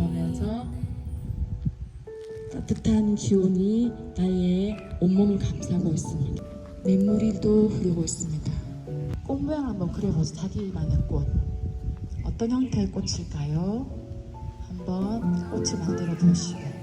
감사하면서 따뜻한 기운이 나의 온몸을 감싸고 있습니다. 맹물이도 흐르고 있습니다. 꽃 모양 한번 그려보세요. 자기만의 꽃. 어떤 형태의 꽃일까요? 한번 꽃을 만들어 보시고.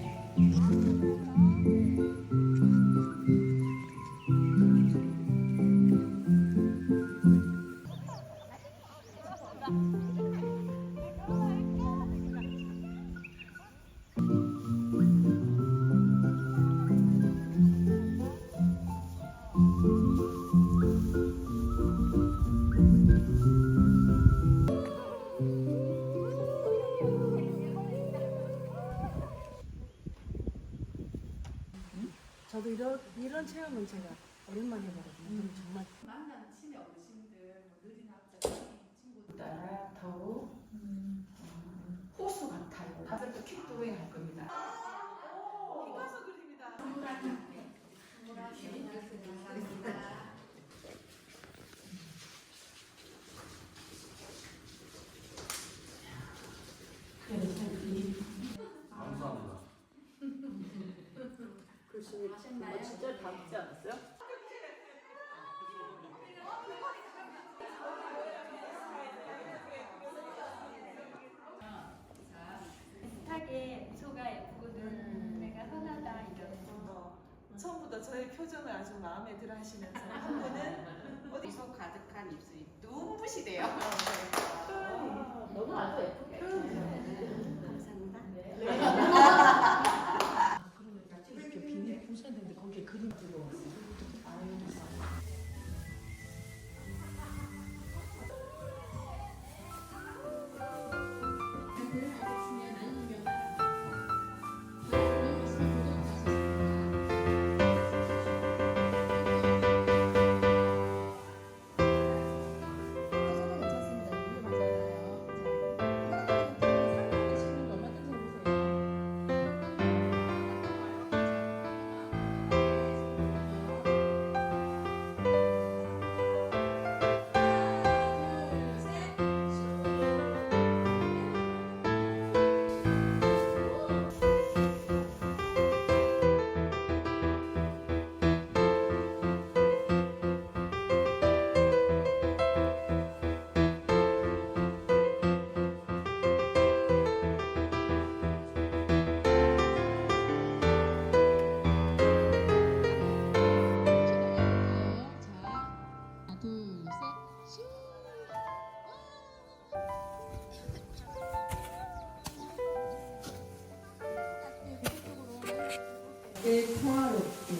저도 이런 체험은 제가 오랜만에 해보거든요. 정말 만나는 치매 어르신들, 느린 학자 친구들 따라 더욱 호수 같아요. 다들 또 킥도잉 할 겁니다. 피카소 그림이다. 감사합니다. 글씨 진짜 닮지 않았어요? 비슷하게 미소가 예쁘거든. 내가 선하다 이러면서. 처음부터 저의 표정을 아주 마음에 들어 하시면서 한 분은 미소 가득한 입술이 눈부시대요. 너무 아주 예쁘게. 감사합니다. 그러니까 이렇게 비닐 부셨는데 거기에 그림 들어왔어요. 평화롭게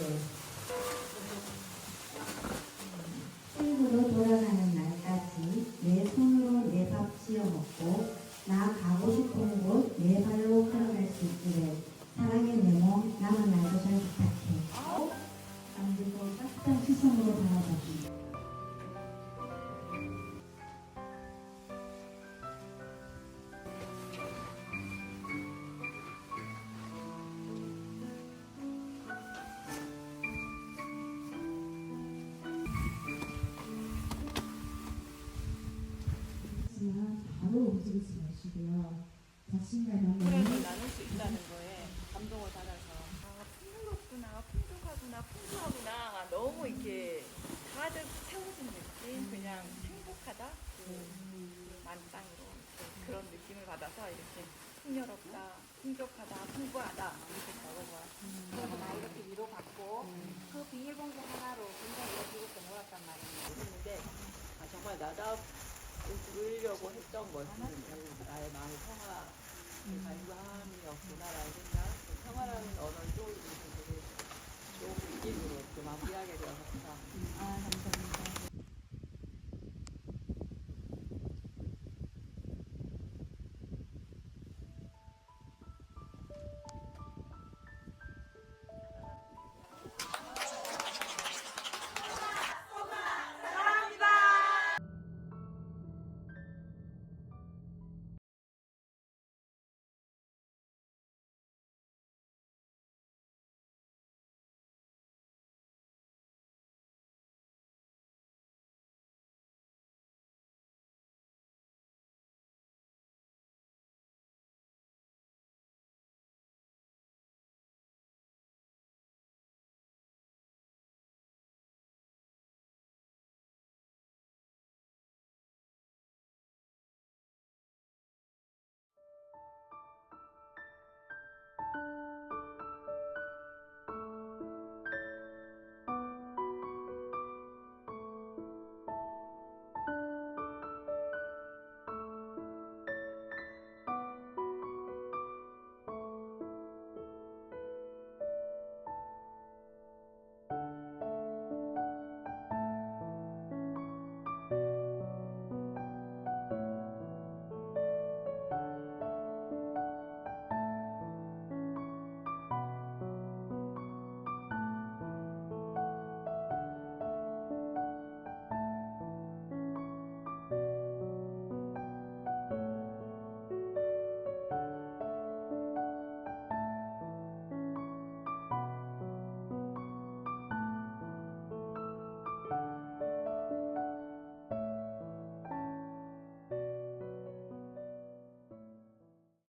친구로 돌아가는 날까지 내 손으로 내 밥 지어 먹고 나 가고 싶은 곳 내 발로 걸어갈 수 있기를 사랑의 내 몸 남은 날도 잘 부탁해. 그리고 따뜻한 시선으로 바라보기. 바로 움직이지 마시고요. 자신감을 사랑을 나눌 수 있다는 거에 감동을 받아서 풍요롭구나, 풍족하구나, 풍부하구나 너무 이렇게 가득 채워진 느낌, 그냥 행복하다, 만땅으로 그런 느낌을 받아서 이렇게 풍요롭다, 풍족하다, 풍부하다 이렇게 적어보았습니다. 그래서 나 이렇게 위로받고 그 비닐봉지 하나로 굉장히 즐겁게 놀았단 말이에요. 했는데 정말 나답 울려고 했던 것은 나의 마음의 평화, 간과함이었구나라는 생각. 평화라는 언어를 떠올리면서 되게 좋은 느낌으로 또 마무리하게 되어서 감사합니다. 감사합니다.